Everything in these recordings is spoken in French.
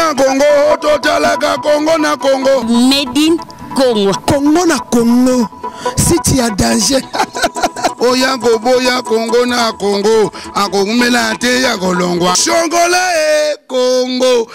na Congo, totalaka Congo na Congo. Made in Congo. Congo na Congo. Si tu as danger. Oya boya Congo na Congo. Akomela te ya kolongwa. Shongola e Congo.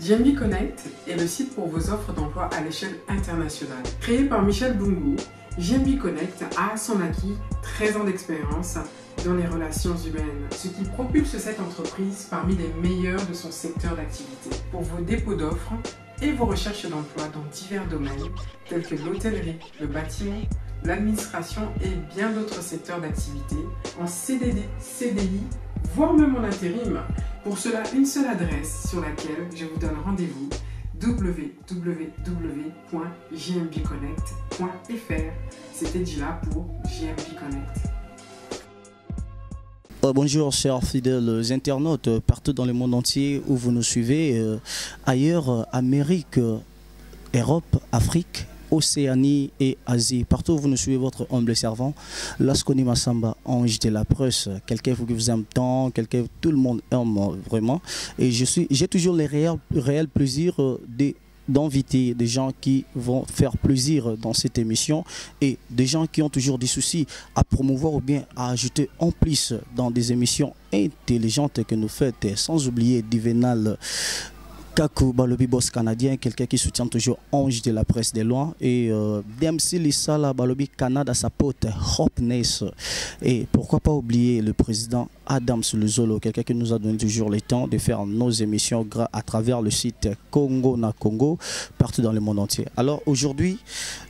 GMB Connect est le site pour vos offres d'emploi à l'échelle internationale. Créé par Michel Bungu, GMB Connect a à son acquis 13 ans d'expérience dans les relations humaines, ce qui propulse cette entreprise parmi les meilleures de son secteur d'activité. Pour vos dépôts d'offres et vos recherches d'emploi dans divers domaines tels que l'hôtellerie, le bâtiment, l'administration et bien d'autres secteurs d'activité en CDD, CDI, voire même en intérim. Pour cela, une seule adresse sur laquelle je vous donne rendez-vous: www.jmbconnect.fr. C'était Dila pour GMB Connect. Bonjour chers fidèles internautes partout dans le monde entier où vous nous suivez, ailleurs, Amérique, Europe, Afrique, Océanie et Asie. Partout où vous nous suivez, votre humble servant, Laskoni Massamba, ange de la presse, quelqu'un qui vous aime tant, quelqu'un que tout le monde aime vraiment. Et j'ai toujours le réel plaisir d'inviter des gens qui vont faire plaisir dans cette émission et des gens qui ont toujours des soucis à promouvoir ou bien à ajouter en plus dans des émissions intelligentes que nous faites, sans oublier Divenal Kakou Balobi Boss canadien, quelqu'un qui soutient toujours Ange de la presse des lois, et DMC Lissala Balobi Canada sa pote Hopness, et pourquoi pas oublier le président Adams Luzolo, quelqu'un qui nous a donné toujours le temps de faire nos émissions à travers le site Congo na Congo partout dans le monde entier. Alors aujourd'hui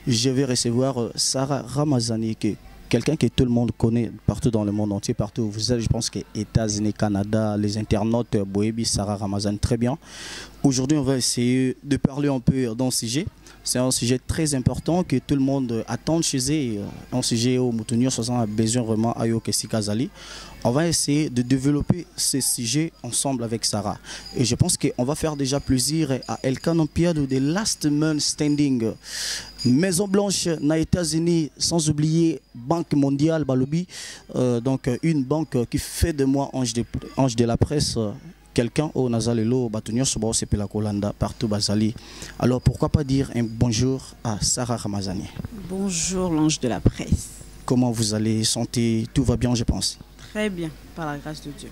je vais recevoir Sarah Ramazani, qui quelqu'un que tout le monde connaît partout dans le monde entier, partout où vous êtes. Je pense que États-Unis, Canada, les internautes, Boebi, Sarah Ramazan, très bien. Aujourd'hui, on va essayer de parler un peu dans ce sujet. C'est un sujet très important que tout le monde attend chez eux. Un sujet où Moutounio a besoin vraiment à Yokesi Kazali. On va essayer de développer ce sujet ensemble avec Sarah. Et je pense qu'on va faire déjà plaisir à Elkan Piado de Last Man Standing. Maison Blanche aux États-Unis, sans oublier Banque Mondiale Balobi, donc une banque qui fait de moi ange de la presse, quelqu'un au Nazalelo, Batunio Sobo Sepela Kolanda, partout Bazali. Alors pourquoi pas dire un bonjour à Sarah Ramazani. Bonjour l'ange de la presse. Comment vous allez, santé, tout va bien je pense? Très bien, par la grâce de Dieu.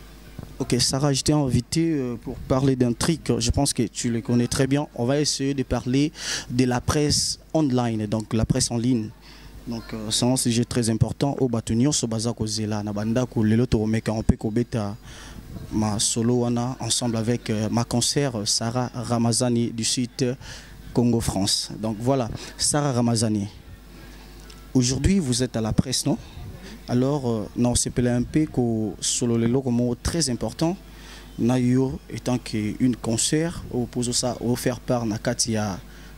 Ok Sarah, je t'ai invité pour parler d'un truc, je pense que tu le connais très bien. On va essayer de parler de la presse online, donc la presse en ligne. Donc c'est un sujet très important. Au Batunio Sobaza Kozela, Nabanda Kolelo Toromeka, on peut kobeta ma solo wana ensemble avec ma concert Sarah Ramazani du site Congo France. Donc voilà, Sarah Ramazani. Aujourd'hui vous êtes à la presse, non? Alors, non, c'est un peu que solo le comme très important. Nayo étant qu'une concert, opposé ça, offert par Nakati, il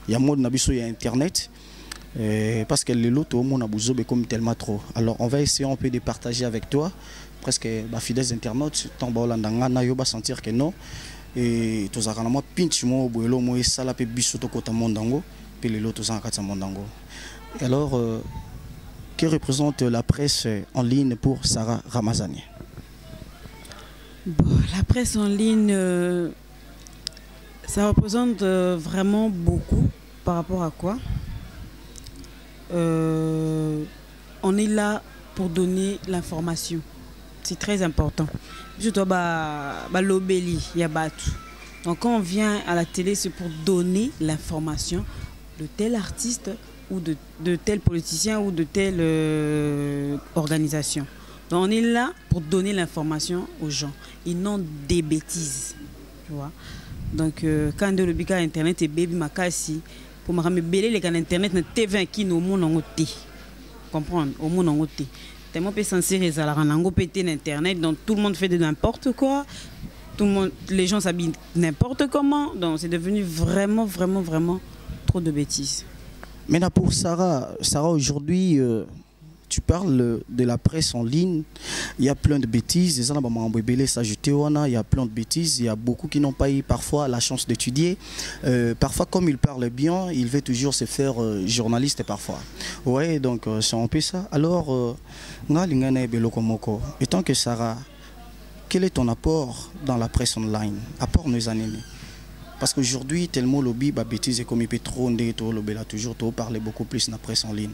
y a mode nabiso, il y a internet. Parce que le lot, tout le monde a besoin comme tellement trop. Alors, on va essayer un peu de partager avec toi, presque fidèles internautes, tant que nayo va sentir que non. Et tout ça, moi, pinch moi, boelo moi, ça la pe biso to kota mondango, puis le lot tout ça en mondango. Alors. Que représente la presse en ligne pour Sarah Ramazani? Bon, la presse en ligne, ça représente vraiment beaucoup. Par rapport à quoi? On est là pour donner l'information. C'est très important. Surtout l'obéli, il y a tout. Donc quand on vient à la télé, c'est pour donner l'information de tel artiste ou de tel politicien ou de telle organisation. Donc on est là pour donner l'information aux gens et non des bêtises. Tu vois? Donc quand on dit que internet est baby makasi pour me ramener les canaux internet na TV qui nous monde en côté. Comprendre au monde en côté. Tellement peu censé résaler en côté internet donc tout le monde fait de n'importe quoi. tout le monde, les gens s'habillent n'importe comment. Donc c'est devenu vraiment, vraiment, vraiment trop de bêtises. Maintenant pour Sarah, aujourd'hui, tu parles de la presse en ligne. Il y a plein de bêtises. Il y a plein de bêtises. Il y a beaucoup qui n'ont pas eu parfois la chance d'étudier. Parfois, comme il parle bien, il veut toujours se faire journaliste parfois. Ouais, donc c'est un peu ça. Alors, étant que Sarah, quel est ton apport dans la presse online? Apport nos animés. Parce qu'aujourd'hui, tellement lobby, bêtise et comme il peut trop lobby là toujours, parler beaucoup plus dans la presse en ligne.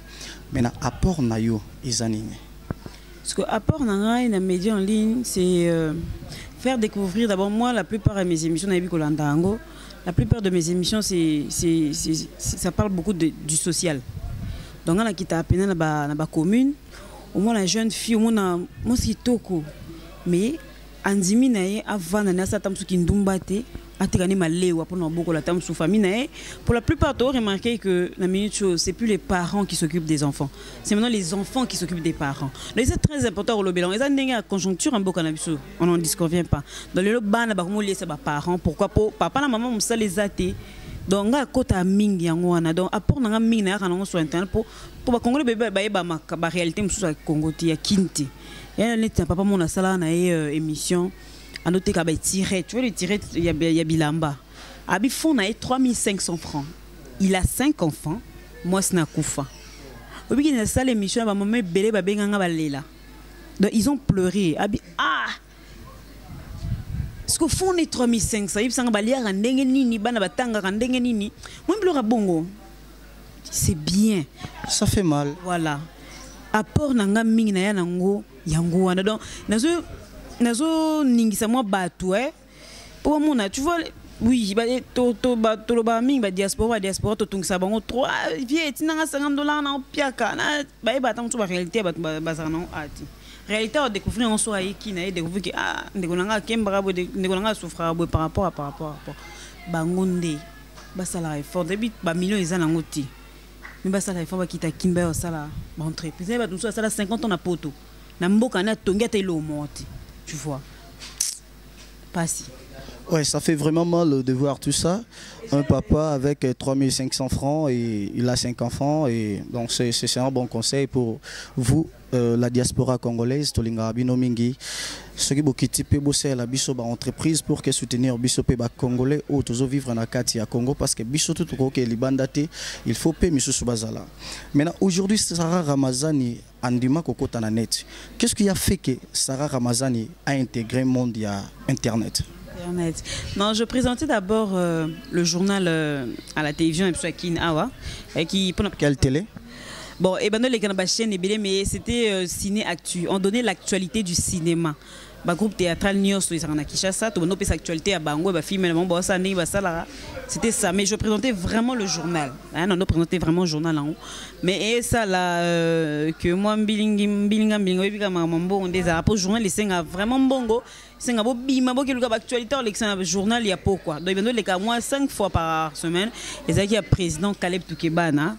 Maintenant, apport nayo les animés. Ce que apport dans les médias en ligne, c'est faire découvrir. D'abord, moi, la plupart de mes émissions, la plupart de mes émissions, ça parle beaucoup du social. Donc, on a quitté à peine dans la commune, au moins la jeune fille, au moins moi c'est toko, mais andimi nae avant na sa tam suki ndumbate atikane malewa pour beaucoup la tam sous famille nae. Pour la plupart tu remarqué que la minute chose c'est plus les parents qui s'occupent des enfants, c'est maintenant les enfants qui s'occupent des parents. Donc c'est très important au lobelon. Les années la conjoncture en beaucoup nabiso, on n'en disconvient pas. Dans le bana ba mo lié parents, pourquoi pour papa la maman on ça les athées. Donc à côté mingi yango wana donc apport na mingi na kana sur internet pour ba congolais bébé ba réalité musu à Congo ti ya kinti. Et là papa mon sala na émission à noter ka ba tirer, tu vois le tirer il y a bilamba. Abi fond na 3500 francs. Il a 5 enfants, moi c'est na kufa. Obi ki na sala émission ba maman belé ba benganga ba lela. Donc ils ont pleuré. Abi parce qu'au fond, les 3500, c'est bien. Ça fait mal. Voilà. Apport nanga mingi na ya nango yango wana donc nazo ningisa moi batu pour mon tu vois oui ba mingi ba diaspora to tungisa bango 3 vie tinanga $50 na piaka na ba tam tu ba réalité ba bazana ati. Réalité on découvrir en soi qui na découvrir que ndekolanga kembara bo ndekolanga souffra bo par rapport bangonde basala effort débit ba millions ezana ngoti mais basala effort ba kita kimba o sala ba entreprise ba tout ça 50 ans na poto na mboka na tonga te lo monte tu vois pas si. Ouais, ça fait vraiment mal de voir tout ça. Un papa avec 3500 francs et il a 5 enfants. Et donc c'est un bon conseil pour vous, la diaspora congolaise, Tolinga Binomingi. Ce qui est bosser la biso entreprise pour que soutenir biso pe congolais ou toujours vivre na kati ya Congo parce que biso tout ko ke libandate il faut payer miso subazala. Maintenant aujourd'hui Sarah Ramazani andima kokota na net. Qu'est-ce qui a fait que Sarah Ramazani a intégré le monde ya internet? Non, je présentais d'abord le journal à la télévision Quelle télé? Bon, et ben les chaîne mais c'était Ciné Actu. On donnait l'actualité du cinéma. Bah groupe théâtral Nios ils sont à Kinshasa, tout le monde peut l'actualité à Bango, bah film c'était ça. Mais je présentais vraiment le journal. Hein, on présentait vraiment le journal en haut. Mais et ça là que moi bilingam et puis comme on des rapports journal les cinq vraiment bongo. C'est un beau bima beau quelque actualité le journal il y a pourquoi. Donc les cas moi 5 fois par semaine les a qui a président Caleb Toukebana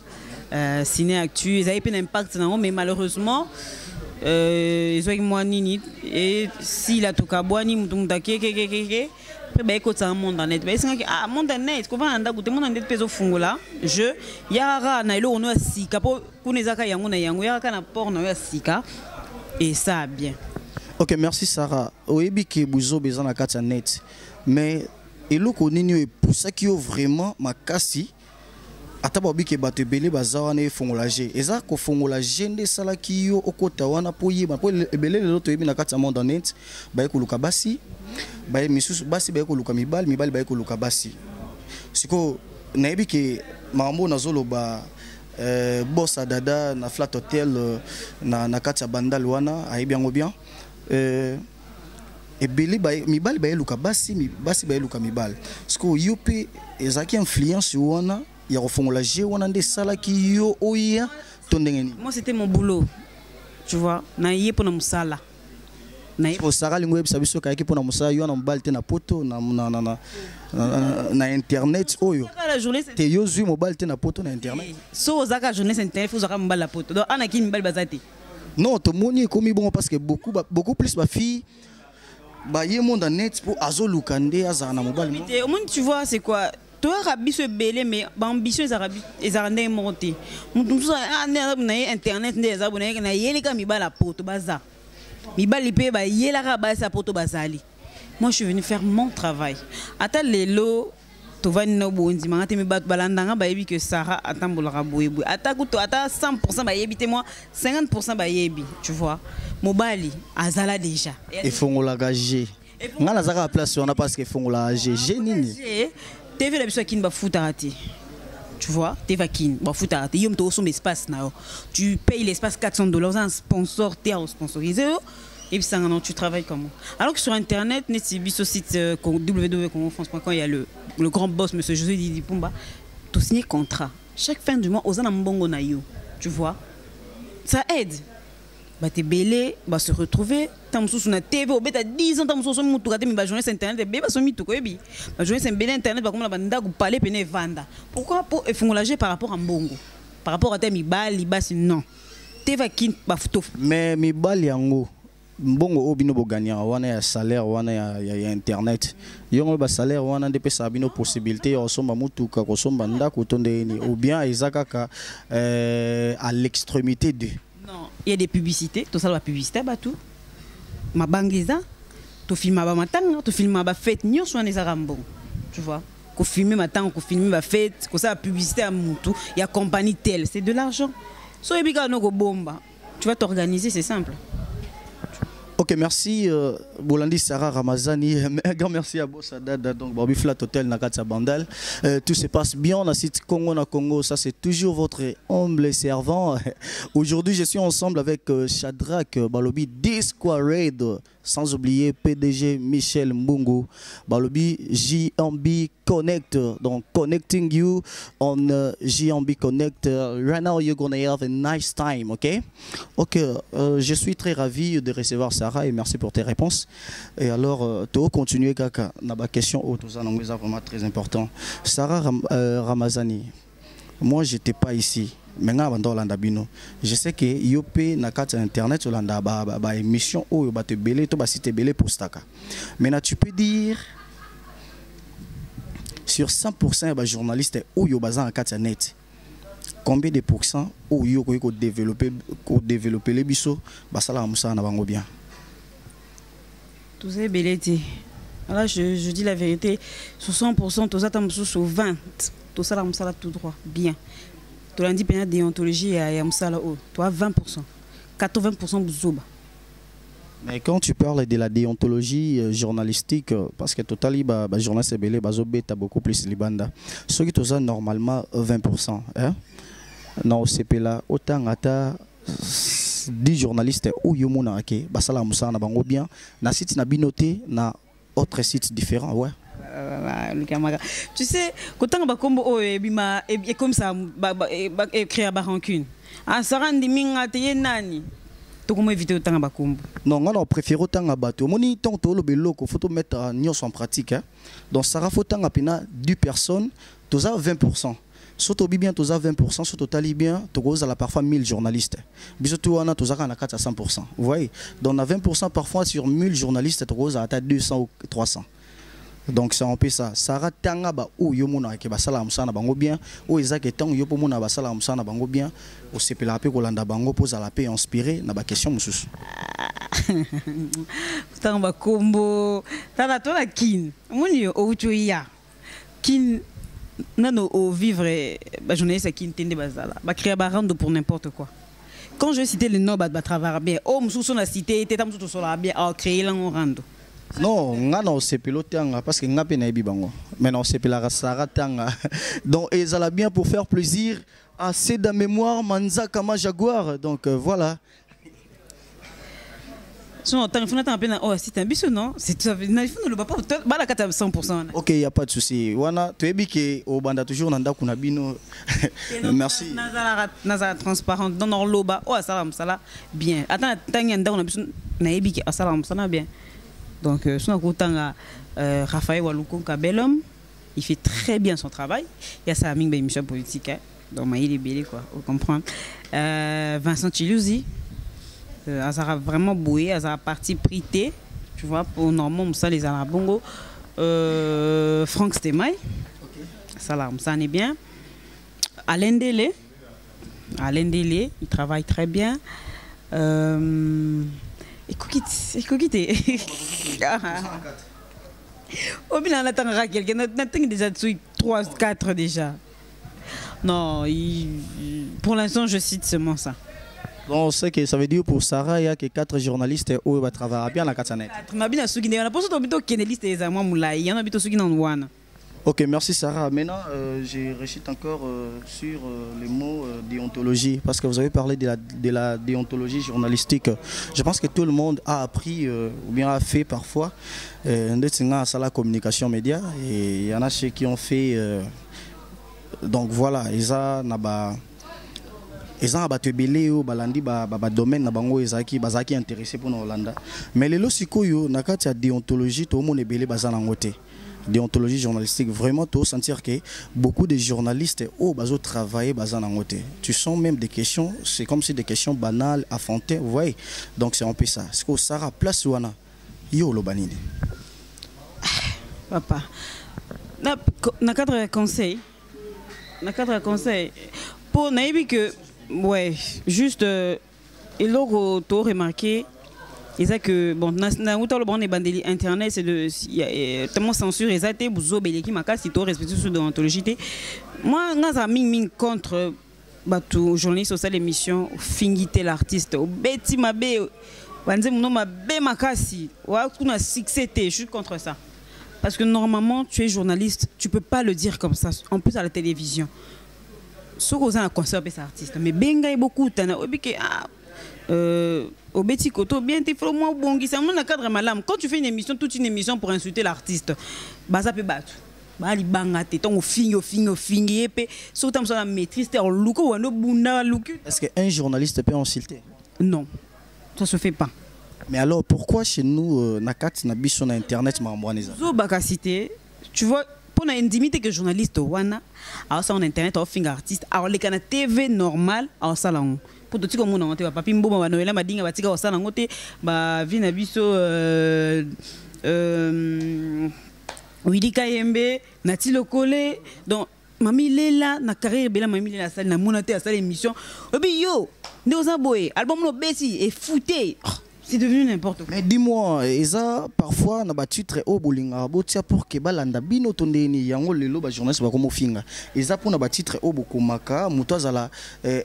Ciné Actu, ils avaient pas d'impact mais malheureusement ils ont moi nini et si la Toukabwani mutumta ke après écoute ça monde en net c'est monde en net comment anda goûter monde en net peso fungola je yara na ilo ono sika po kunezaka yango na yango yara na porno ya sika et ça bien. Ok, merci Sarah. Oyebi ki buzo besoin na kati net. Mais eloko nini e pour ça qui vraiment makasi ataba obi ke bato ebele bazawana efongolaje. Eza ko fongolaje nde sala ki yo okota wana po yeba po ebele lelo to yebi na kati monde net ba ekoluka basi ba misusu basi ba ekoluka mibali ba ekoluka basi. Siko na yebi ke mambo nazoloba bossa dada na flat hotel na kati ya bandal wana ayebi yango bien. Ebele mibali ba eluka basi ba eluka mibali siko yo pe ezaki influence wana ya kofongola je wana nde sala ki yo oya tondengeni. Moi c'était mon boulot tu vois na yé pour na musala na pour Sarah lingo ebisa biso ka yaki pour na musala yo na mobali te na poto na internet oyo te yo zui mobile te na poto na internet so zaka journée c'est internet faut zaka mobile la poto donc ana ki mobile bazati. Non, tout le monde est commis bon parce que beaucoup plus ma fille bah yé monde net pour azo lukande azana mobile. Au moins tu vois c'est quoi? Toi rabi se belé mais ambition les arabes monté. Nous internet des abonnés na yeli ka mi ba la poto baza. Mi ba lipe ba yela ka ba sa poto bazali. Moi je suis venu faire mon travail. Ata lelo to va no bondi mangate mi ba balandanga ba yebi que Sarah atambola boyebu. Ata kuto ata 100% ba yebi moi 50% ba yebi, tu vois. Mobali azala déjà. Et fongola gagé. Ngana zaka place on a parce que fongola gagé nini. TV la biso kin ba futarati. Tu vois, TV kin ba futarati. Yom to son espace na. Tu payes l'espace $400 un sponsor t'es sponsorisé et puis ça tu travailles comment? Alors que sur internet, net biso site www.france.com il y a le grand boss monsieur José Didi Pumba, tu signes contrat. Chaque fin du mois aux mbongo na yo. Tu vois? Ça aide. Bah t'es belé, bah se retrouver. T'as sous na TV, au bêta 10 ans, t'as sous mon tour, t'as journée internet, t'es bébé son mytho quoi, bi. Ma journée c'est belé internet, bah comme la banda ou parler peine vanda. Pourquoi pour effongolager par rapport à mbongo? Par rapport à tes mi bal, li bas non. T'es va kin ba photo. Mais mi bal yango. Mbongo obino bo gagner, wana ya salaire, wana ya internet. Yongo ba salaire wana de pesa bino possibilité o somba mutuka ko somba ndako tonde ni ou bien ezakaka à l'extrémité de. Non, il y a des publicités, tout ça la publicité bah tout. Ma bangliza, tu filmes ma matanga, tu filmes ma fête, nyo soit les arambons. Tu vois? Qu'on filme matin, qu'on filme ma fête, qu'on ça la publicité à Moutou, il y a compagnie telle, c'est de l'argent. So et biga no go bomba. Tu vas t'organiser, c'est simple. Ok, merci Bolandi Sarah Ramazani. Un grand merci à Bossa Dada, donc Bobby Flat Hotel Nakatsa Bandal. Tout se passe bien. On a site Congo na Congo. Ça, c'est toujours votre humble servant. Aujourd'hui, je suis ensemble avec Shadrach Balobi Disquared. Sans oublier PDG Michel Mbungu. Balobi JMB Connect. Donc, connecting you on JMB Connect. Right now, you're gonna have a nice time, ok? Ok, je suis très ravi de recevoir Sarah et merci pour tes réponses. Et alors, tu vas continuer, Kaka. On a ma question, tout ça, donc, c'est vraiment très important. Sarah Ramazani, moi, je n'étais pas ici. Je sais que Yopé na carte internet sur la émission où tu belé to site belé pour staka. Maintenant tu peux dire sur 100% des journalistes où yo bazan en carte net. Combien de pourcents où yo ko développer les biso basala musa na bango bien. Tout ça belé té. Alors je dis la vérité, sur 100% tous attends sur 20. Tout ça la musa tout droit bien. Tu as dit que la déontologie est 20%. 80% Bouzoba. Mais quand tu parles de la déontologie journalistique, parce que total, les journalistes belé, tu as beaucoup plus libanda. Ce qui est normalement 20%. Hein? Non, c'est là, autant à 10 journalistes ou yomuna ake, basala musa na bango bien, na site na binoté, na autre site différent, ouais. Tu sais, quand on a comme ça, créer à rancune. Ah, ça rend des mingas nani. Tu comment éviter autant de combo? Non, on préfère autant à bateau. Moni tant que le bélo, il faut mettre en pratique. Donc, ça faut tant à peine 10 personnes, tu as 20%. Surtout bien, tu as 20%, surtout total bien, tu as parfois 1000 journalistes. Bisous, on a 4 à 100%. Vous voyez? Donc, on a 20% parfois sur 1000 journalistes, tu as 200 ou 300. Donc ça on peut ça. Sarah tanga ba ou yomuna ke basala musana bango bien ou ezake tang yopo mona basala musana bango bien o sepela pe kolanda bango poza la paix inspiré na ba question mususu. Tanga kombo tala to la kin. Moni o uchoya. Kin nano o vivre ba journaliste kin tende bazala. Ba créer ba rendre pour n'importe quoi. Quand je citais le nom ba travailler bien. Oh mususu na cité teta mususu so la bien a créer là on rando. Non, on s'est piloté parce que on a peine bibango. Mais on s'est piloté Sarah tanga. Donc ils allaient bien pour faire plaisir à ces de mémoire Manza Kama Jaguar. Donc voilà. Sinon, tant que tu as oh c'est un bis non, c'est ça. Il faut ne pas la 100%. Ok, il y a pas de souci. Wana, tu es bien que au banda toujours nanda kuna bino. Merci. Nazara transparent dans leur loba. Oh salam sala bien. Attends, tangi nda on a besoin na ebi que salam sala bien. Donc, son côté, Raphaël Waloukou, un bel homme, il fait très bien son travail. Il y a sa amie, Michel politique, hein. Donc, il est belé, quoi, vous comprenez. Vincent Chilouzi, elle a vraiment boué, elle a parti prité, Tu vois, pour Normand, ça les Arabongo. Franck Stemay. Ça là, ça en est bien. Alain Délé. Alain Délé, il travaille très bien. Écoutez. Au bilan, on attendra quelqu'un. On attend déjà 3, 4 déjà. Non, pour l'instant, je cite seulement ça. Bon, on sait que ça veut dire pour Sarah, il y a que 4 journalistes où il va travailler bien la Katsanet. Ok, merci Sarah. Maintenant, je récite encore sur les mots déontologie, parce que vous avez parlé de la déontologie journalistique. Je pense que tout le monde a appris ou bien a fait parfois la communication média, et il y en a ceux qui ont fait. Donc voilà, ils ont domaine na bango ezaki bazaki intéressé pour Hollande. Mais les losikoyo nakati ya déontologie tout le monde est belé bazana ngote. Déontologie journalistique, vraiment tout sentir que beaucoup de journalistes au bazo travailler bazana ngote. Tu sens même des questions, c'est comme si des questions banales, affrontées, vous voyez. Donc c'est un peu ça. C'est que Sarah place wana yo lo banini. Papa. Na cadre conseil. Na cadre conseil pour naïbi que ouais, juste et logo to remarqué ils a que bon na outa le bon bandeli internet c'est de tellement censure ils a été buzo beleki makasi to respecter sur déontologie. Moi ngaza ming contre batu journaliste social émission fingité l'artiste beti mabe banze muno mabe makasi wa kuna succès je suis contre ça. Parce que normalement, tu es journaliste, tu ne peux pas le dire comme ça, en plus à la télévision. Ce qu'on a conservé cet artiste, mais benga est beaucoup, au Betty Koto, bien t'es vraiment bon, c'est un cadre malam. Quand tu fais une émission, toute une émission pour insulter l'artiste, bah ça peut battre. Bah li banga t'es ton au fing, épée, surtout sur la maîtrise, t'es en louko ou en bunda louko. Est-ce qu'un journaliste peut insulter? Non, ça se fait pas. Mais alors pourquoi chez nous nakat nabi sur internet marambouaniza? Zo bakasité, tu vois pour une intimité que journaliste wana, alors ça en internet au finger artiste, alors les canaux TV normal en salon. Pour tout comme on a monté papi mbo ba noela madinga batika au salon ngote ba vina biso Willy Kayembe, Nati Lokole, donc Mami Lela na carrière bela Mami Lela salle na monate à salle émission. Obi yo, Ndoza Boy, album no Bessi et fouté. C'est devenu n'importe quoi. Mais dis-moi, Eza parfois na ba titre au bolinga botia pour que balanda bino tondeni yango lelo ba journaliste ba komo finga. Eza pour na ba titre au bokomaka muto azala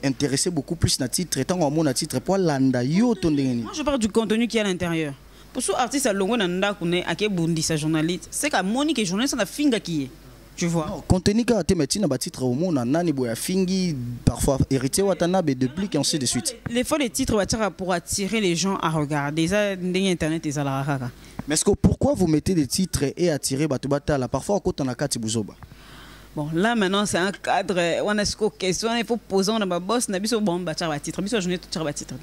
intéressé beaucoup plus na titre tant on na titre pour landa yo tondeni. Moi je parle du contenu qui est à l'intérieur. Pour ce artiste à longo na nda kune ake bundi sa journaliste, c'est que Monique journaliste na finga qui est. Tu vois. Non, contenu ka te metina ba titre au monde nani boya fingi parfois hérité watanabe depuis ainsi de suite. Les fois les titres pour attirer les gens à regarder ça internet et ça la rara. Mais est-ce que pourquoi vous mettez des titres et attirer batu batala parfois quand on a kati buzoba? Bon là maintenant c'est un cadre on a ce question il faut poser on a ma boss na biso bon batcha ba titre biso journée tout ba titre.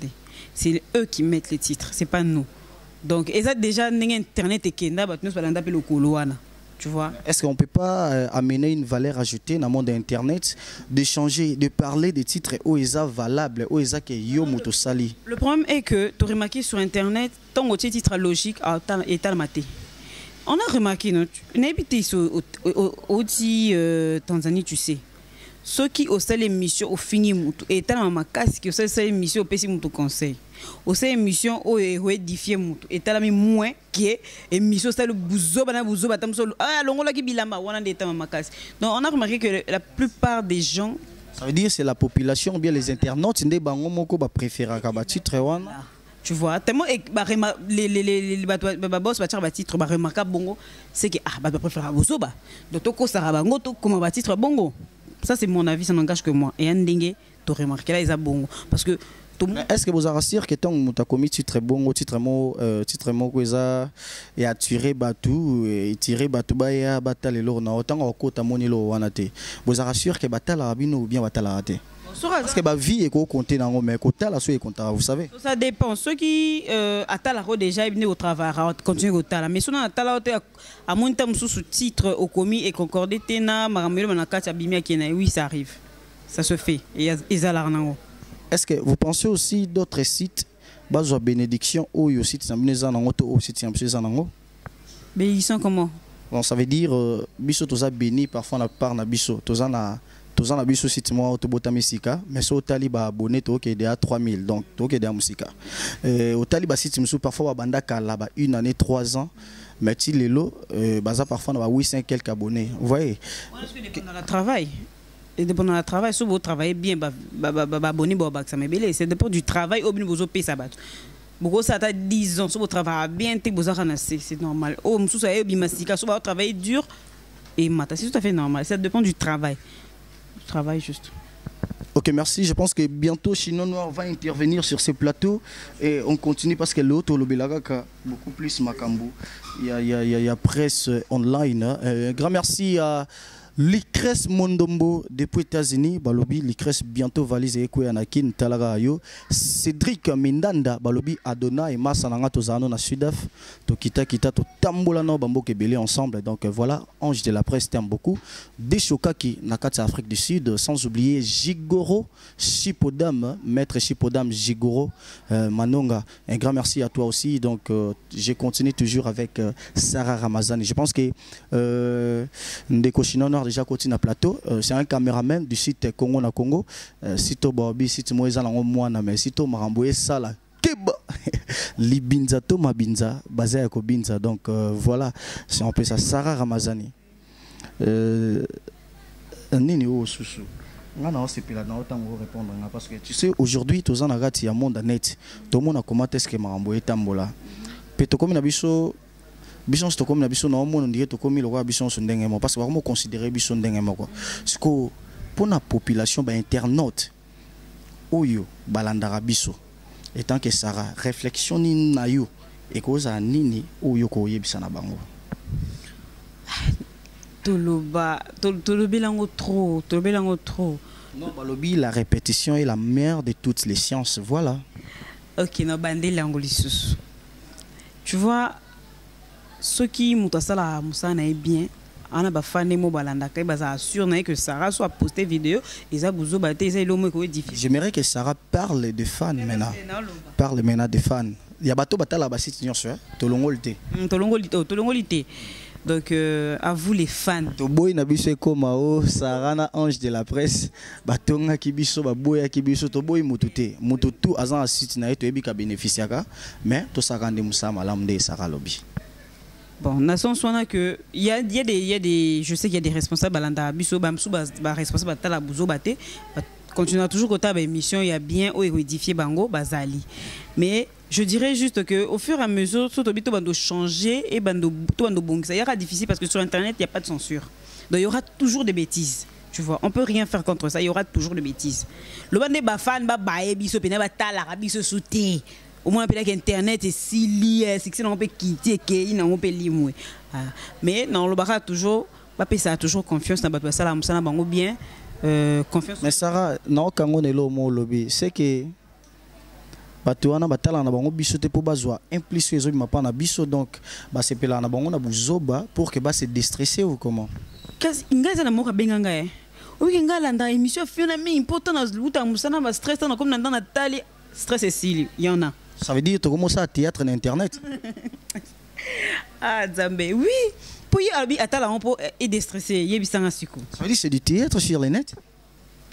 C'est eux qui mettent les titres, c'est pas nous. Donc et ça déjà internet et kenda batu nous balanda pe le koloana. Tu vois. Est-ce qu'on ne peut pas amener une valeur ajoutée dans le monde Internet, d'échanger, de parler des titres OESA valables, OESA qui est Yomuto Sali? Le problème est que tu as remarqué sur Internet, ton titre logique est maté. On a remarqué, on a habité au Tanzanie, tu sais. Ceux qui ont fait l'émission au fini, et dans ma casse qui ont fait l'émission au PC Moutou Conseil. Au sein émission au édifié Moutou. Et t'as la moins qui est émission ça le bouzo batam solo. Ah l'ongola qui bilamba wana de ta ma casse. Donc on a remarqué que la plupart des gens. Ça veut dire c'est la population ou bien les internautes qui bango moko ba préférer ka titre wana. Tu vois tellement les boss ba titre titre ba remarquable bongo c'est que ah ba préférer bouzo ba. Donc to ko sara bango to comment ba titre bongo. Ça c'est mon avis, ça n'engage que moi. Et Ndenge, tu remarques là ils ont bon parce que est-ce que vous avez rassuré que ton tu as commis titre bon titre mot quoi et attiré batou et tiré batou ba ya batale lo na autant ko ta monilo wanate. Vous avez rassuré que batala rabino ou bien batala raté. Parce que ba vie est ko compter dans mais ko ta la so est compta vous savez. Ça dépend ceux qui atala déjà venir au travail continuer au tala mais souvent atala à mon temps sous titre au commis et concordé tena maramelo manakati abimia kena oui ça arrive. Ça se fait et ils alarnango. Est-ce que vous pensez aussi d'autres sites bazwa bénédiction oyo site na bino zanango to o site na zanango. Bénédiction comment? Bon, ça veut dire biso toza béni parfois na part na biso toza na biso site moi to bota musika mais so tali ba abonné to ke de 3000 donc to ke de musika au tali ba site musu parfois ba banda kala ba 1 année 3 ans mais ti lelo baza parfois na ba 800 quelques abonnés vous voyez dans le travail. Et dépend du travail, si vous travaillez bien, abonné, c'est dépend du travail, au bout de payer ça. Beaucoup ça t'a 10 ans, si vous travaillez bien, c'est normal. Oh, si vous travaillez dur, et c'est tout à fait normal. Ça dépend du travail. Du travail juste. Ok, merci. Je pense que bientôt Chino Noir va intervenir sur ce plateau et on continue parce que l'autre, le Belaga, beaucoup plus Makambu. Il y a presse online. Grand merci à Licres Mondombo depuis États-Unis, Balobi, Licres bientôt valise et Anakin Talagayo, Cédric Mindanda, Balobi, Adona et Massananga Tozano na Sudaf, Tokita Kita, to Tambolano, Bambo Kebele ensemble. Donc voilà, Ange de la presse t'aime beaucoup. Deshokaki, Nakata Afrique du Sud, sans oublier Jigoro, Chipodam, maître Chipodam Jigoro, Manonga. Un grand merci à toi aussi. Donc je continue toujours avec Sarah Ramazani. Je pense que Ndeko Chinono déjà continue à plateau, c'est un caméraman du site Congo na Congo, site Bobi, site Moïse Moana, mais site Maramboué Sala, Keba, Libinza Toma Binza, basé à Kobinza. Donc voilà, c'est un peu ça. Sarah Ramazani. Nini o susu. Parce que tu sais, aujourd'hui, tous en agati, il y a un monde net. Tout le monde a commenté ce que Maramboué Tambola. Peut-être comme Nabiso. Bison c'est comme la bison on dirait to comme le roi bison son dingue parce que vraiment considérer bison dingue quoi parce que pour la population ba internaute oyo balandara biso étant que Sarah réflexion ni na yo et cause nini oyo ko yebisa na bango tolobelango trop non balobi la répétition est la mère de toutes les sciences voilà. Ok no bandé lango lisusu tu vois. Ceux qui m'ont la moussana est bien, on a pas fané mo balanda kay baza sûr que Sarah soit posté vidéo et ça bouzo baté ça l'homme ko difficile. J'aimerais que Sarah parle de fans maintenant. Parle maintenant de fans. Il y a bateau batala ba site nyonso tolongolité. Tolongolité. Donc à vous les fans. To boy na biso ekoma o Sarah na ange de la presse batonga ki biso ba boya ki biso to boy mututé mututu azan site na to ebika bénéficiaka mais to sakande musama lamde Sarah lobby. Bon, nation soit que il y a des je sais qu'il y a des responsables balanda biso bamsou ba responsable tala buzo baté continuer toujours côté ba émission il y a bien au édifier bango bazali mais je dirais juste que au fur et à mesure tout bito bando changer et bando bong ça ira difficile parce que sur internet il y a pas de censure donc il y aura toujours des bêtises tu vois on peut rien faire contre ça il y aura toujours des bêtises le bande ba fan ba bae biso pena ba tala biso souté au moins peut-être internet est si lié c'est que on peut quitter que on peut lire mais non le baka toujours pas ça toujours confiance dans ba ça la bango bien confiance mais Sarah non quand on est là au lobby c'est que batuana batala na bango biso te po bazwa impliqué zo ma pa na biso donc ba sepela na bango na buzoba pour que ba se déstresser ou comment kasi ngaza na moka benganga oui ngala nda émission fiona mais important na luta musana ba stress na comme dans Nathalie stress et s'il y en a. Ça veut dire que tu commences à théâtre sur internet. Ah Zambé, oui. Pour y aller à Tala, on peut être déstressé. Y a Ça veut dire que c'est du théâtre sur le net.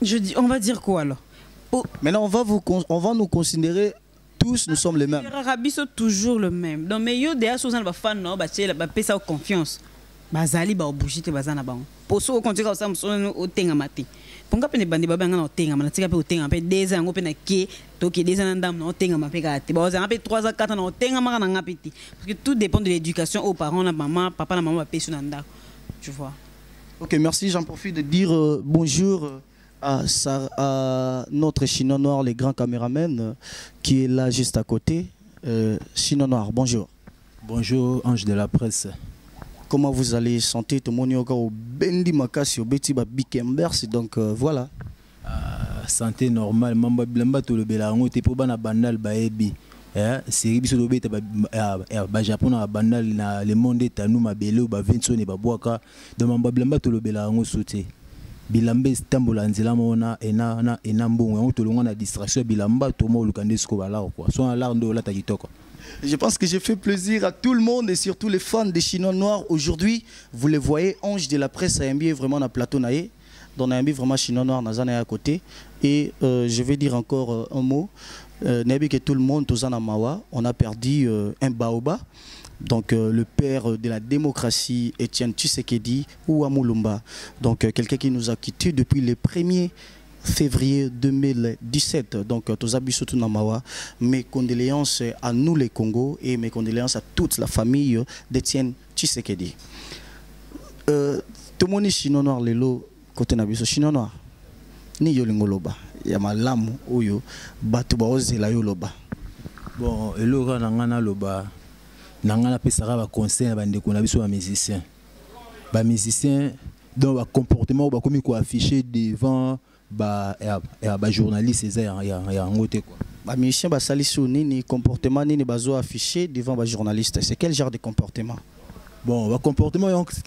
Je dis, on va dire quoi alors? Maintenant, on va nous considérer tous, nous sommes les mêmes. Les Arabes sont toujours le même. Donc, mais yo déjà souvent les fans non, bah c'est la paix ça confiance. Bazali ba obushi te bazana bango. Pour ça, quand tu as ça, on tenga mati. Ponga pene bandi baba ngana otenga mana tika pe otenga pe 2 ans pe na ke to ke 2 ans ndam na otenga ma pe ka te ba za pe 3 ans 4 ans otenga ma na ngapiti parce que tout dépend de l'éducation aux parents la maman papa la maman ba pe sunanda tu vois. OK, merci, j'en profite de dire bonjour à notre Chino Noir, le grand caméraman qui est là juste à côté. Chino Noir, bonjour. Bonjour Ange de la presse. Comment vous allez sentir tout le monde au Bendi Makasio Beti Bikembers donc voilà. Santé normale, mamba blamba to le belango te po bana bandal baebi. Série biso dobeta ba Japon na bandal na le monde tanu mabele ba Vincent ba boaka de mamba blamba to le belango sauté. bilamba estambola nzela mona ena mbongo yango tolonga na distraction bilamba to mo lukande sko bala quoi so la ndo la takitoko. Je pense que j'ai fait plaisir à tout le monde et surtout les fans des Chinois Noirs. Aujourd'hui, vous les voyez, Ange de la presse a un vraiment dans plateau naé. Donc un vraiment Chinois Noir Nazana à côté. Et je vais dire encore un mot. Nabi que tout le monde, Tozana Mawa, on a perdu un baoba. Donc le père de la démocratie, Étienne Tshisekedi ou Amulumba. Donc quelqu'un qui nous a quittés depuis le 1er février 2017. Donc Tozabisotu Namawa. Mes condoléances à nous les Congos et mes condoléances à toute la famille d'Étienne Tshisekedi. Tout le monde est Chinois Noir, Lelo, côté Nabiso, Chinois Noir. Ni Yolingoloba. Yamalamu, Oyo, Batuba Ozela Yoloba. Bon, Eloga Nangana Loba. Nangana pesara ba conseil ba ndeko na biso ba musicien. Ba musicien dans ba comportement ba komi ko afficher devant ba journaliste ya ngote quoi. Ba musicien ba salisu nini comportement nini bazo afficher devant ba journaliste. C'est quel genre de comportement? Bon, ba comportement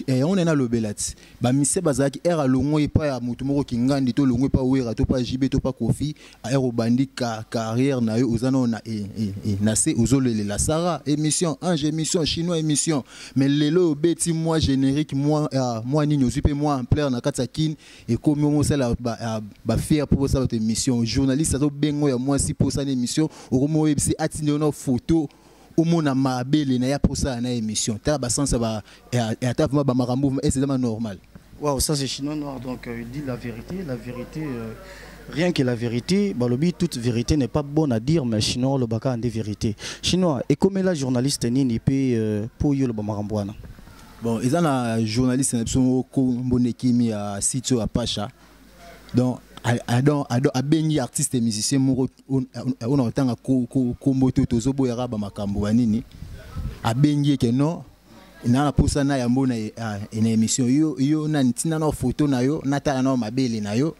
on est na lobelati. Ba mise bazaki era longo e pa ya mutu moko kingandi to longo pa wera to pa jibe to pa kofi a ero bandi carrière na yo ozana na na se ozolele la Sara émission Ange émission chinois émission mais lelo beti moi générique moi nini ozupe moi en plaire na katsakin et comme mo sala ba faire pour ça votre émission journaliste azo bengo ya moi si pour ça émission au mo ebisi atinde na photo au monde a mabele na ya pour ça na émission ta ba sens ba et ta ba marambo et c'est normal. Waouh, ça c'est Chinois Noir donc il dit la vérité rien que la vérité balobi toute vérité n'est pas bonne à dire mais Chinois le baka des vérités. Chinois et comme la journaliste nini pe pour yo le marambo wana. Bon, ils ont un journaliste ko mbonekimi à site à Pacha. Donc a bengi artiste et musicien moko on entend ko moto tozobo ya ba makambo banini a bengi ke non na posa na ya mbona une émission yo na ntina na photo na yo na tala na mabele na yo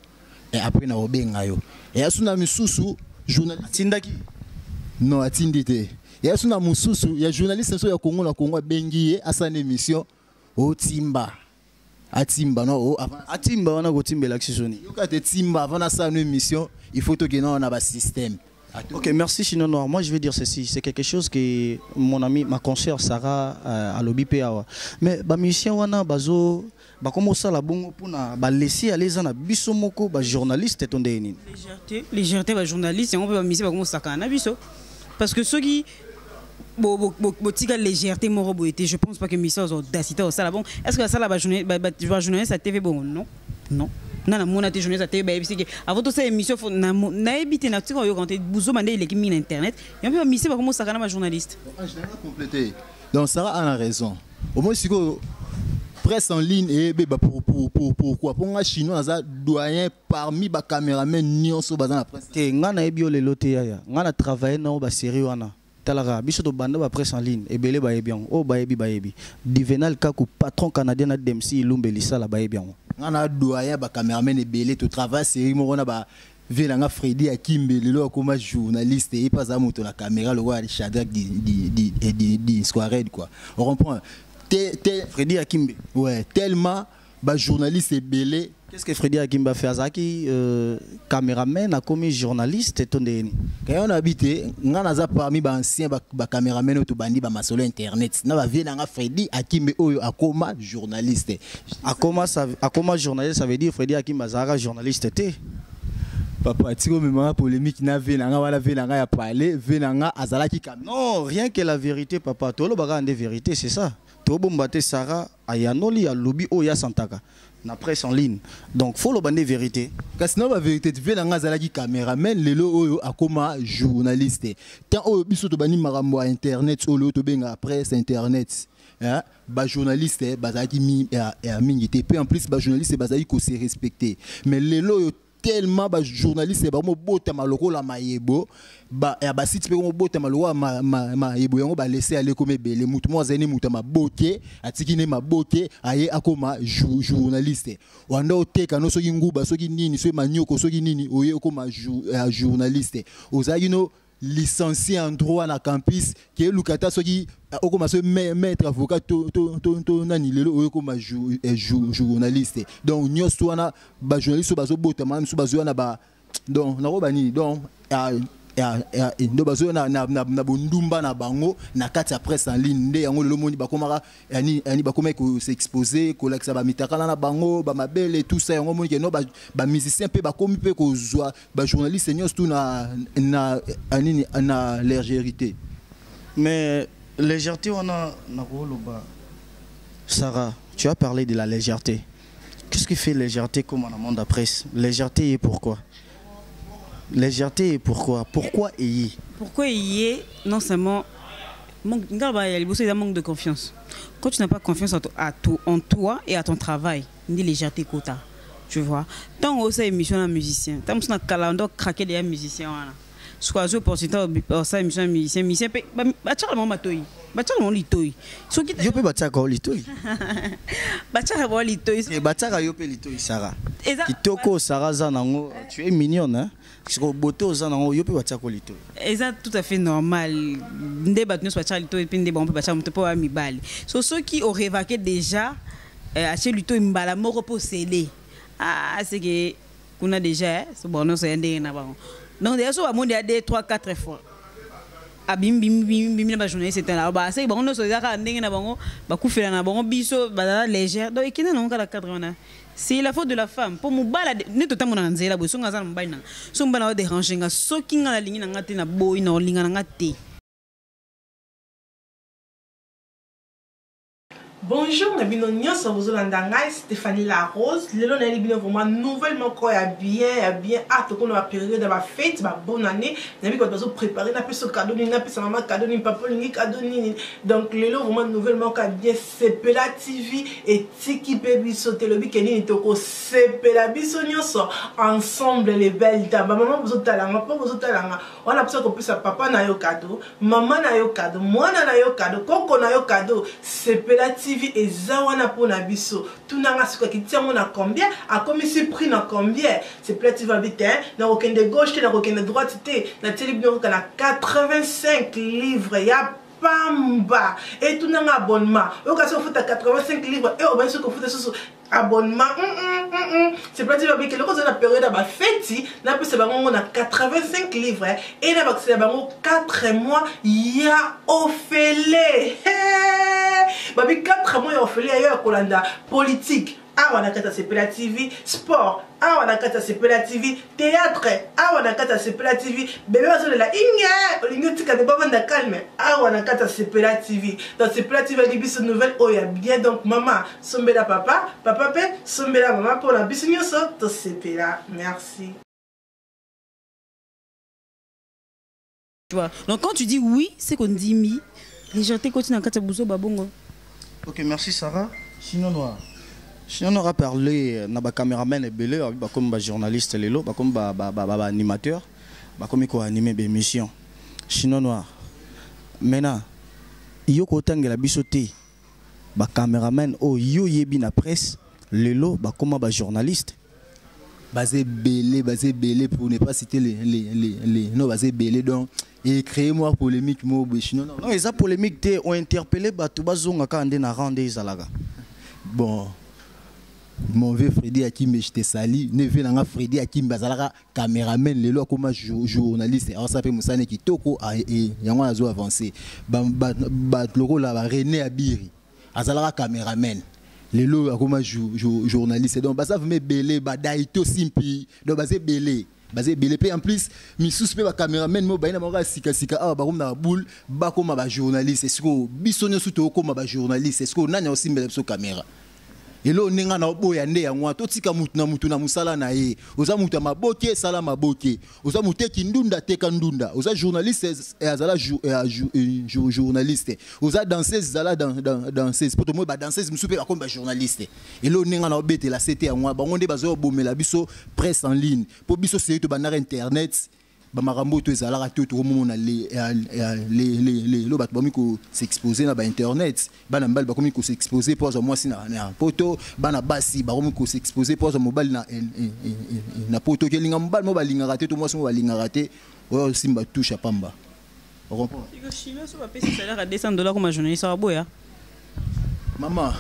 et après na obenga yo et asuna misusu journaliste tindaki non atindite et asuna mususu ya journaliste so ya Congo na Congo bengi asana émission o timba Atimba no Atimba wana ko timbela kisoni. Yoka te timba avant ça une émission, il faut que non on a un système. OK, merci Chinois Noir. Moi je vais dire ceci, c'est quelque chose que mon ami ma consoeur Sarah a lobby PA. Mais ba musicien wana bazo ba comme ça la bongo pona ba laisser aller na biso moko ba journaliste tonde nini. Légèreté ba journaliste on peut ba musicien ba comme ça kana biso. Parce que ceux qui botika légèreté morobo était je pense pas que Missa audacité ça là bon est-ce que ça là ba journaliste à TV bon non na mona te journaliste à TV ba ebisi que avant tout ça émission na ebité na tika yo quand buzo mandé il est mis internet et on peut Missa ba comment ça kana ba journaliste je n'ai pas complété donc Sarah a raison au moins si presse en ligne et pourquoi pour un chinois ça doyen parmi ba caméramen nyonso bazana la presse te ngana ebio le loté ya ngana travailler na ba série wana talara biso to banda ba presse en ligne ebele ba ebian o ba ebi Divenal Kaku patron canadien na DMC Lumbelisa la ba ebian ngana doyen ba cameraman ebele to travail série mo na ba velanga Freddy Akimbe lelo comme journaliste et pas à moto la caméra le roi Shadrack di square quoi on comprend Freddy Akimbe ouais tellement ba journaliste ebele. Qu'est-ce que Freddy Akimba fait Azaki caméraman a commis journaliste et tondeni. Quand on habite, on a parmi les anciens caméraman ou bandi ba masolo internet. Na ba vie nga Freddy Akimbe oyo akoma journaliste. Akoma journaliste ça veut dire Freddy Akimba zara journaliste té. Papa tiko memanga polémique na vie nga wala vie nga ya parler, vie nga azalaki caméra. Non, rien que la vérité papa. Tolo baga ande vérité, c'est ça. To bombate Sarah ayanoli ya lobby oya santaka. Na presse en ligne. Donc faut le bander vérité. Parce que sinon la vérité tu veux nga zalaki caméraman lelo oyo akoma journaliste. Tant oyo biso to bani marambo internet oyo to benga presse internet. Hein ba journaliste bazaki mingi te peu en plus ba journaliste bazaki ko se respecter. Mais lelo oyo tellement ba journaliste ba mo bota maloko la mayebo ba ya ba site pe mo bota maloko ma yebo yango ba laisser aller comme bele mutu mo zeni mutu ma boke atiki ne ma boke aye akoma journaliste wanda oteka no soki nguba soki nini soki manyoko soki nini oye okoma journaliste ozaki no licencié en droit na campus qui est lukata soki okoma so maître avocat to nani lelo okoma journaliste donc nyos wana ba journaliste bazo bota même so bazo na ba donc na robani donc ndo bazo na bundumba na bango na kati ya presse en ligne nde yango lelo moni bakomaka ani bakoma ko s'exposer ko lakisa ba mitakala na bango ba mabele tout ça yango moni ke no ba musicien pe bakomi pe ko zwa ba journaliste nyos tout na légèreté. Mais légèreté on a Sarah, tu as parlé de la légèreté. Qu'est-ce qui fait légèreté comme dans le monde de la presse? Légèreté et pourquoi? Légèreté et pourquoi? Pourquoi ayez? Pourquoi ayez? Non seulement manque de confiance. Quand tu n'as pas confiance en toi et à ton travail, ni légèreté quota. Tu vois? Tant que c'est émission un musicien, tant que c'est un calendrier craqué des musiciens. Soit je pour citer ça émission musicien bachar mo matoi bachar mo litoi so ki yo pe bachar ko litoi bachar mo litoi et bachar yo pe litoi Sarah kitoko Sarah zanango tu es mignonne hein parce que boto zanango yo pe bachar ko litoi et ça tout à fait normal nde batno bachar litoi puis nde bon pe bachar mo te pa mibali so ceux qui ont révaqué déjà acheter litoi mbala moko posséder c'est que qu'on a déjà c'est bon non c'est ndé na ba. Donc déjà so amondi a 2 3 4 fois abim bim na journée c'était là ba c'est bon no so zaka ndenge na bango ba kufela na bango biso ba légère donc ikina na kala 80 c'est la faute de la femme pour mobala ne to tamona nzela bo so ngaza mobali na so mbana o déranger nga so kinga na lingi na ngati na boy na linga na ngati. Bonjour, je suis Stéphanie Larose. Lelo na libino vraiment nouvellement quoi bien hâte qu'on a période de la fête, ma bonne année. Na bi ko bazo préparer na pe so cadeau ni na pe sa maman cadeau ni papa ni cadeau ni. Donc lelo vraiment nouvellement quoi bien Sepela TV et Tiki Baby sauter le bikini ni toko Sepela biso nyonso ensemble les belles dames. Maman bozo talanga, papa bozo talanga. On a besoin qu'on puisse papa na yo cadeau, maman na yo cadeau, mwana na yo cadeau, koko na yo cadeau. Sepela TV et zawana pour nabiso tout nanga siko ki tient mon à combien a commis ce prix na combien c'est plati va vite hein na aucun de gauche na aucun de droite na télévision na 85 livres ya pamba et tout nanga abonnement au cas où faut 85 livres et au ben ce qu'on faut ce abonnement c'est plati va que le cause de la période ba fête na pe c'est ba on a 85 livres et na ba c'est ba 4 mois ya ofele babi 4 mois ya ofele ya kolanda politique awa na kata Sepela TV sport awa na kata Sepela TV théâtre awa na kata Sepela TV bébé bazo la inga olingo tika de baba na calme awa na kata Sepela TV dans Sepela TV li biso nouvelle oya bien donc maman sombela papa pe sombela maman pour la biso nyonso to Sepela merci. Tu vois donc quand tu dis oui c'est qu'on dit mi les gens continuent à kata buso babongo. OK merci Sarah sinon on aura parlé na ba caméraman et belé comme ba journaliste lelo comme ba animateur comme ko animer ba émission sinon noir maintenant yo ko tangela bisoté ba caméraman o yo yebi na presse lelo comme ba journaliste basé belé pour ne pas citer les non basé belé donc et créer moi polémique mo chino non les polémique té ont interpellé bato bazonga ka ndé na rande izalaga bon mon vieux Freddy Akim j'étais sali neveu nanga Freddy Akim bazalaka caméraman lelo comme journaliste alors ça fait musane kitoko et yango azo avancer ba loko la René Abiri azalaka caméraman lelo comme journaliste donc ça me belé ba daito simpi donc basé belé en plus misus pe ba caméraman mo baina manga sika ah ba na boule ba comme ba journaliste est-ce que bisonyo suto comme ba journaliste est-ce que nanya aussi mbele so caméra et là on est en boya nde yango to tika mutu na musala na ye oza mutu maboke sala maboke oza mutu kindunda teka ndunda oza journaliste et azala journaliste oza danseuse zala danseuse poto mo ba danseuse musupe ba comme ba journaliste et là on est en bete la c'était yango bango nde bazo bomela biso presse en ligne po biso c'est to banara internet bamarambo to ezalaka te to komona les lo bato bamiko s'exposer na ba internet bana mbali bakomi ko s'exposer pour moi si na poto bana basi bakomi ko s'exposer pour mobile na poto kelinga mbali mo balinga raté to moi si mo balinga raté o simba touche pamba on comprend chinois so ba pesa salaire à $200 comme journaliste à boya maman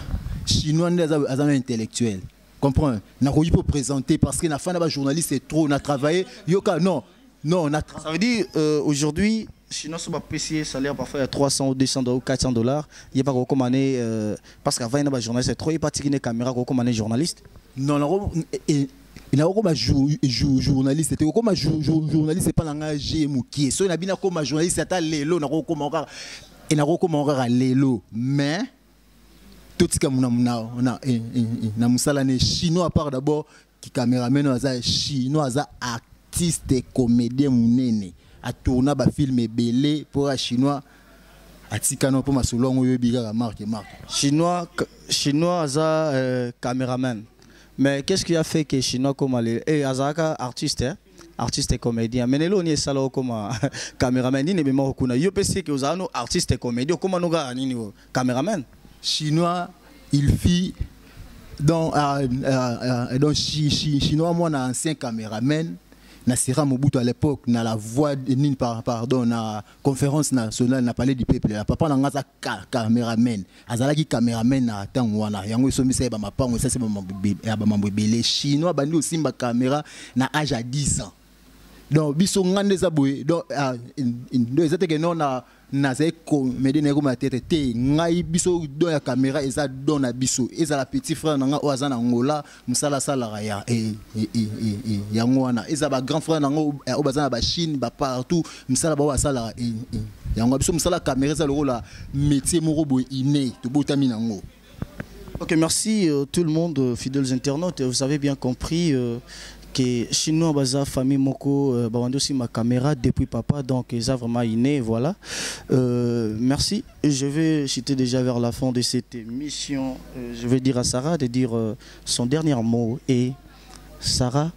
chinois nde aza intellectuel comprends na ko pour présenter parce que na fin na journaliste c'est trop on a travaillé yoka non on a ça veut dire aujourd'hui chinois sont pas payé salaire parfois à $300 ou $200 ou $400 il y a pas recommandé parce qu'avant il y a journaliste c'est trop il pas tirer caméra recommandé journaliste non il n'a pas journaliste c'était comme journaliste c'est pas l'engagé mouki so na bina comme journaliste c'est à lelo na recommandé et na recommandé à lelo mais tout ce qu'on a na musala ne chinois à part d'abord qui caméraman aza chinois aza artiste et comédien munene a tourner ba film belé pour un chinois atikano pour ma solongo yo biga marque chinois aza caméraman mais qu'est-ce qui a fait que chinois comme et azaka artiste artiste et comédien mais nelo ni sala comme caméraman ni même okuna yo pesi que ozano artiste et comédien comment no ga nini caméraman chinois il fit donc chinois moi un ancien caméraman na Sera Mobutu à l'époque na la voix de pardon na conférence nationale na palais du peuple na papa na ngaza caméraman azala ki caméraman na tango wana yango esomisa ba mapango ça c'est ba mambo belé chinois bandi aussi ba caméra na âge à 10 ans donc biso ngande za boye donc ndo ezate que non na zé comédie na ngoma tete te ngai biso do ya caméra eza don na biso eza la petit frère na nga o azana ngola musala sala ya yango wana eza ba grand frère na ngo o bazana ba Chine ba partout musala ba sala yango biso musala caméra za le la métier moko boye iné to botami nango. OK, merci tout le monde fidèles internautes, vous avez bien compris que chinois baza famille moko bawando aussi ma caméra depuis papa donc ils a vraiment inné voilà merci je vais citer déjà vers la fin de cette émission je vais dire à Sarah de dire son dernier mot et Sarah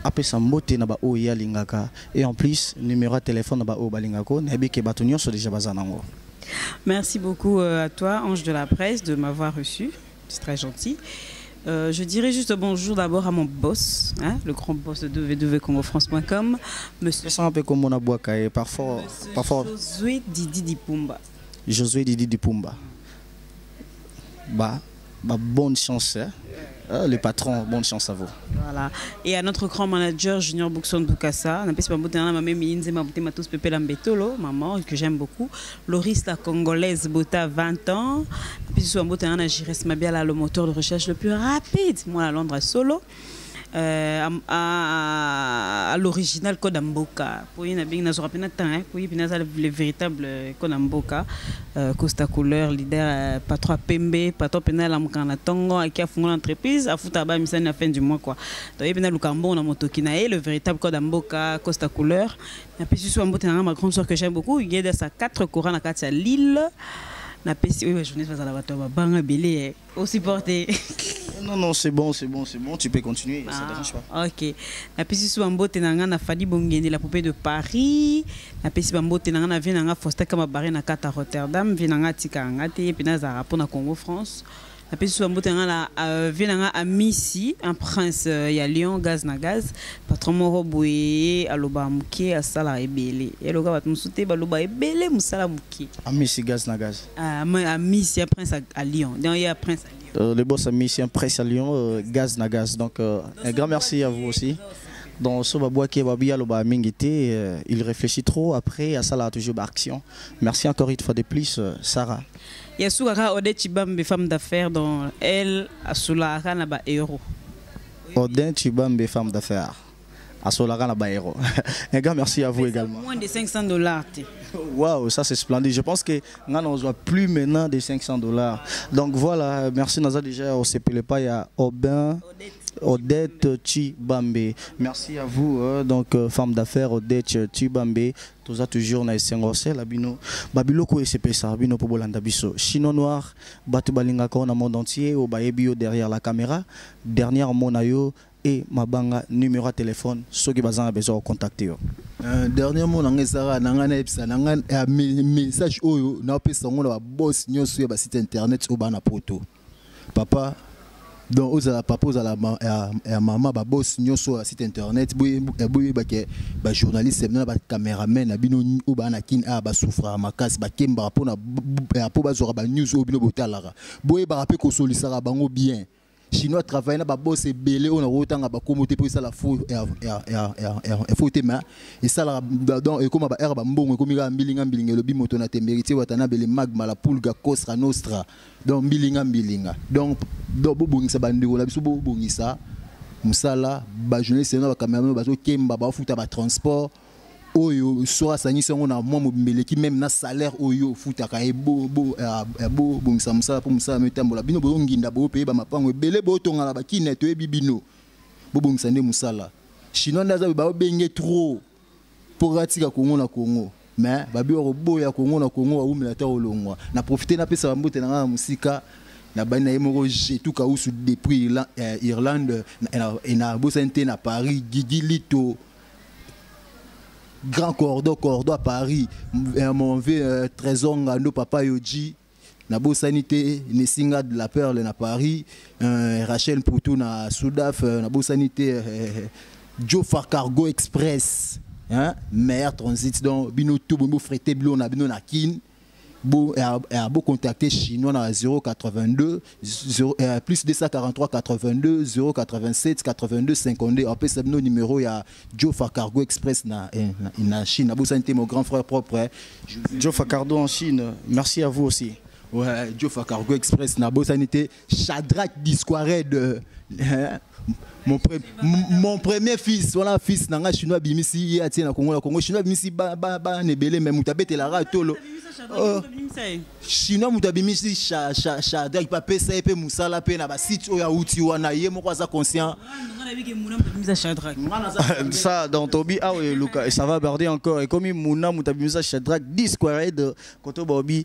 après sa moté na ba o ya lingaka et en plus numéro de téléphone na ba o balingako na ke batonyo so déjà bazanango. Merci beaucoup à toi Ange de la presse de m'avoir reçu, c'est très gentil. Je dirais juste bonjour d'abord à mon boss, hein, le grand boss de www.congofrance.com, monsieur. C'est un peu comme mon aboaka et parfois. Josué Didi Dipumba. Josué Didi Dipumba. Bah, bonne chance, hein. Les patrons, bonne chance à vous. Voilà. Et à notre grand manager Junior Boukson Boukassa, maman que j'aime beaucoup, Loris la congolaise Bota 20 ans, puis sur le moteur de recherche le plus rapide, moi à Londres solo. À l'original Kodamboka pour y le véritable Kodamboka Costa Couleur leader patron Pembe patron pénal amkana tongo qui a fondé l'entreprise à Futaba misani à fin du mois quoi donc il y a Lukambo na motokinae le véritable Kodamboka Costa Couleur et puis sur ma grande soeur que j'aime beaucoup il y a sa 4 courants à Katia Lille na pesi oui je venais faire la bateau banga belé au supporter. Non c'est bon tu peux continuer ça dérange pas. OK na pesi su mbote nanga na Fadi Bongeni la poupée de Paris na pesi mbote nanga na vient nanga Foster kama baré na kata Rotterdam vient nanga tika ngate et puis na za rapport na Congo France na pesi su mbote nanga na vient nanga à Missy un prince ya Lyon gaz na gaz patron moro boye aloba muke asala ebele et le gars va musute baloba ebele musala muke à Missy gaz na gaz à Missy un prince à Lyon donc il y a prince à Lyon. Le boss a mis un presse à Lyon, gaz na gaz. Donc un grand merci à vous aussi. Dans ce babois qui est mingité, il réfléchit trop après à ça là toujours action. Merci encore une fois de plus, Sarah. Yasukaka Odette Chibambe femme d'affaires dans elle à Solara na ba euro. Odette Chibambe femme d'affaires à Solara na ba euro. Un grand merci à vous également. Moins de $500. Waouh, ça c'est splendide. Je pense que on ne voit plus maintenant de $500. Donc voilà, merci Naza déjà au CPL pas il y a Odette Chibambe. Merci à vous donc femme d'affaires Odette Chibambe. Tous toujours na essentiel la bino babiloko SCP ça bino pour bolanda biso chinois noir batu balinga ko na monde entier au baebio derrière la caméra dernière monayo et mabanga numéro de téléphone ceux qui ont besoin de contacter. Dernièrement nanga ezara nanga na epsa nanga message oyo na pesa ngo na boss nyoso ya site internet o bana poto papa donc ozala papa ozala maman ba boss nyoso ya site internet boye ba ke ba journaliste na ba cameraman na bino o bana kin a ba souffra makasi ba kemba pona po ba zora ba news o bino botalara boye ba rapé ko solisara bango bien chinois travaille na ba boss e belé on a rotanga ba komoté pour ça la faux tema et ça la donc et comme ba air ba mbongo comme ga mbilinga lobi moto na temerité watana bele magma la pulga kostra nostra donc mbilinga donc bobongisa bandeko la biso bobongisa musala ba journaliste na ba cameraman ba zo kemba ba futa ba transport oyo sora sangisa ngona mwa mobimeleki même na salaire oyo futaka ebo bongisa musala pour musala metambola bino bo nginda bo pe ba mapango ebele bo tongala ba kineto e bibino bo bongisa nde musala chinois ndaza ba benge trop pour ratika Congo na Congo mais ba bi ro ya Congo na Congo wa umela ta olongwa na profiter na pesa mbote na musika na bana yemoko jetu ka usu depuis Irlande na bosante na Paris Gigilito Grand Cordo à Paris, mon vieux trésor ngando papa Yoji, na beau sanité, Nessinga de la Perle na Paris, Rachel Poutou na Soudaf, na beau sanité, Joe Cargo Express, hein, meilleur transit donc bino tout bon frété bleu na bino na kin. Beau contacter chinois na 082 plus 243 82 087 82 52 après c'est nos numéro ya Joe Cargo Express na Chine. Beau santé mon grand frère propre Joe Cargo en Chine. Merci à vous aussi. Ouais, Joe Cargo Express na beau sanité Shadrach Disquared mon premier fils, voilà fils nanga chinois bimisi ya tia na Congo chinois bimisi ba nebele même mutabete la ratolo chinois mutabimisi Shadrach pa pesa epe musala pe na ba site oya uti wana ye moko za conscient ça dans Tobi ah oui Luca et ça va aborder encore et comme Mouna mutabimisa Shadrach Disquared koto bobi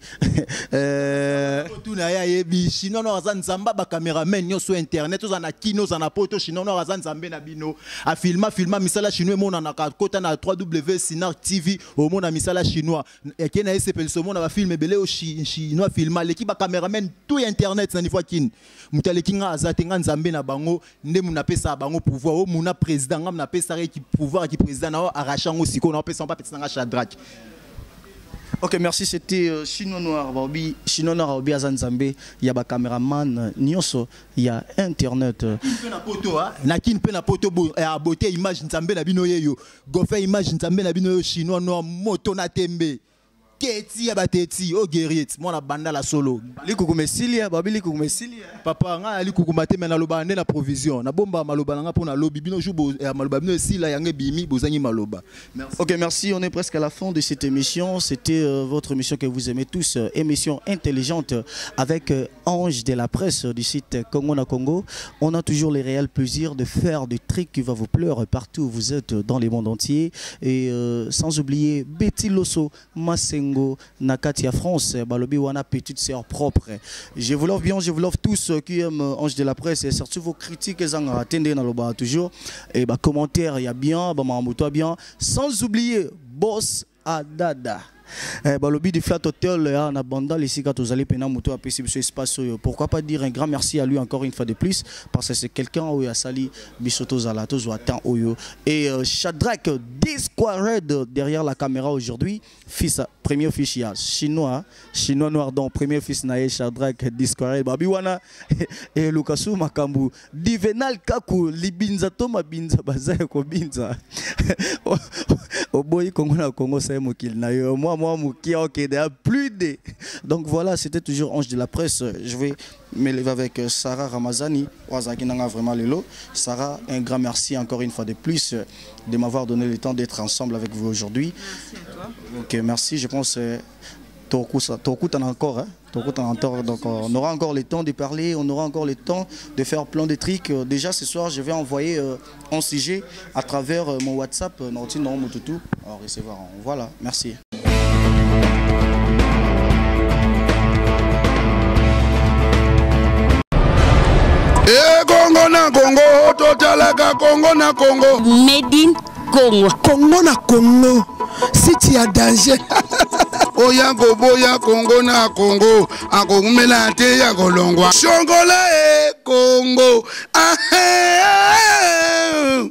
tout na ya yebi chinois no za nzamba ba cameraman nyoso internet oza na kino za na poto chinois no za nzambe na bino a filma misala chinois mona na kota na 3W Sinar TV au mona misala chinois et kena SPL so mona ba film belé au chinois filma l'équipe ba cameraman tout internet na nifwa kin mutaleki nga za tenga nzambe na bango nde muna pesa bango pouvoir au muna président nga muna pesa ki pouvoir ki président na arrachango siko na pesa pas pesa nga Shadrach. Ok, merci. C'était Chinois Noir Baobi. Chinois Noir Baobi Azanzambe. Il y a un caméraman, Nyoso. Il y a Internet. Na kin pe na poto a beauté image nzambe na bino yeyo. Go fait image nzambe na bino Chinois Noir moto na tembe. Keti ya bateti o guerrier mona banda la solo likukumesilia babi likukumesilia papa nga likukumate mena loba nde na provision na bomba maloba nga pona lobi bino jubo maloba bino sila yange bimi bozangi maloba. Merci. Ok, merci, on est presque à la fin de cette émission. C'était votre émission que vous aimez tous, émission intelligente avec Ange de la presse du site Congo na Congo. On a toujours le réel plaisir de faire des trucs qui va vous plaire partout où vous êtes dans le monde entier et sans oublier Betty Loso Masengo Nakatia France, Balobi Wana petite sœur propre. Je vous love bien, je vous love tous qui aiment Ange de la presse et surtout vos critiques attendez dans le bas toujours et bah commentaires il y a bien, bah m'amouto bien, sans oublier Boss Adada. Balobi du Flat Hotel en abandon ici quand vous allez peiner moto à ce espace. Pourquoi pas dire un grand merci à lui encore une fois de plus parce que c'est quelqu'un où il a sali Bisoto Zalato Zoatan Oyo et Shadrach Disquared derrière la caméra aujourd'hui. Fils premier fils chinois noir donc premier fils nae Shadrach Disquared Babiwana et Lukasu Makambu Divenal Kaku Libinza Toma Binza Bazaye ko Binza Oboyi Congo na Congo c'est mokil na yo moi ok, plus de. Donc voilà, c'était toujours Ange de la presse. Je vais me lever avec Sarah Ramazani. Vraiment Lelo. Sarah, un grand merci encore une fois de plus de m'avoir donné le temps d'être ensemble avec vous aujourd'hui. Merci à toi. Ok, merci. Je pense Toku encore. Hein? Donc on aura encore le temps de parler, on aura encore le temps de faire plein de trucs. Déjà ce soir, je vais envoyer un sujet à travers mon WhatsApp. Recevoir. Voilà, merci. Congo na na Congo, totalaka Congo na Congo. Made in Congo. Congo na Congo. Si tu as danger. Oya boya Congo na Congo. Akogumela te ya kolongwa. Shongola Congo.